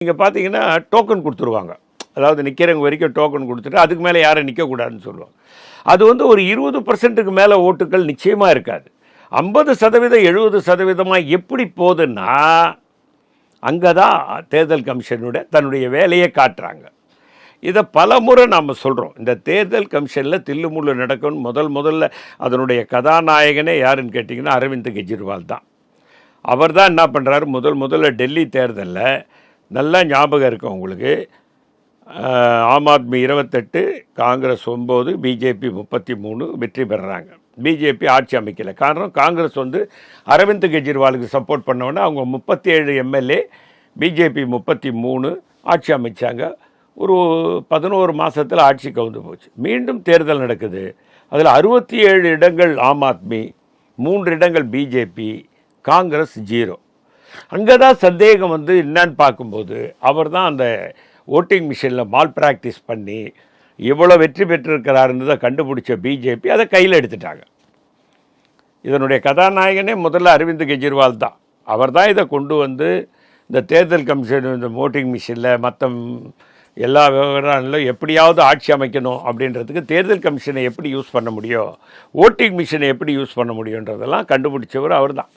நீங்கள் பார்த்தீங்கன்னா டோக்கன் கொடுத்துருவாங்க. அதாவது நிற்கிறவங்க வரைக்கும் டோக்கன் கொடுத்துட்டு அதுக்கு மேலே யாரும் நிற்கக்கூடாதுன்னு சொல்லுவாங்க. அது வந்து ஒரு 20%க்கு மேலே ஓட்டுகள் நிச்சயமாக இருக்காது. 50% 70% எப்படி போகுதுன்னா அங்கே தான் தேர்தல் கமிஷனுடைய தன்னுடைய வேலையை காட்டுறாங்க. இதை பல முறை நாம் சொல்கிறோம். இந்த தேர்தல் கமிஷனில் தில்லுமுள்ளு நடக்கும்னு முதல்ல அதனுடைய கதாநாயகனே யாருன்னு கேட்டிங்கன்னா அரவிந்த் கெஜ்ரிவால் தான். அவர் தான் என்ன பண்ணுறாரு, முதல்ல டெல்லி தேர்தலில் நல்லா ஞாபகம் இருக்கும் உங்களுக்கு. ஆம் ஆத்மி 28, காங்கிரஸ் 9, பிஜேபி 33 வெற்றி பெறுறாங்க. பிஜேபி ஆட்சி அமைக்கலை. காரணம், காங்கிரஸ் வந்து அரவிந்த் கெஜ்ரிவாலுக்கு சப்போர்ட் பண்ணோன்னே அவங்க 37 எம்எல்ஏ, பிஜேபி 33 ஆட்சி அமைச்சாங்க. ஒரு 11 மாதத்தில் ஆட்சி கவுந்து போச்சு. மீண்டும் தேர்தல் நடக்குது. அதில் 67 இடங்கள் ஆம் ஆத்மி, 3 இடங்கள் பிஜேபி, காங்கிரஸ் 0. அங்கே தான் சந்தேகம் வந்து என்னன்னு பார்க்கும்போது அவர் தான் அந்த ஓட்டிங் மிஷினில் மால் ப்ராக்டிஸ் பண்ணி எவ்வளோ வெற்றி பெற்றிருக்கிறாருன்றதை கண்டுபிடிச்ச பிஜேபி அதை கையில் எடுத்துட்டாங்க. இதனுடைய கதாநாயகனே முதல்ல அரவிந்த் கெஜ்ரிவால் தான். அவர் தான் இதை கொண்டு வந்து இந்த தேர்தல் கமிஷன் இந்த ஓட்டிங் மிஷினில் மற்ற எல்லா விவகாரங்களும் எப்படியாவது ஆட்சி அமைக்கணும் அப்படின்றதுக்கு தேர்தல் கமிஷனை எப்படி யூஸ் பண்ண முடியும், ஓட்டிங் மிஷினை எப்படி யூஸ் பண்ண முடியுன்றதெல்லாம் கண்டுபிடிச்சவர் அவர் தான்.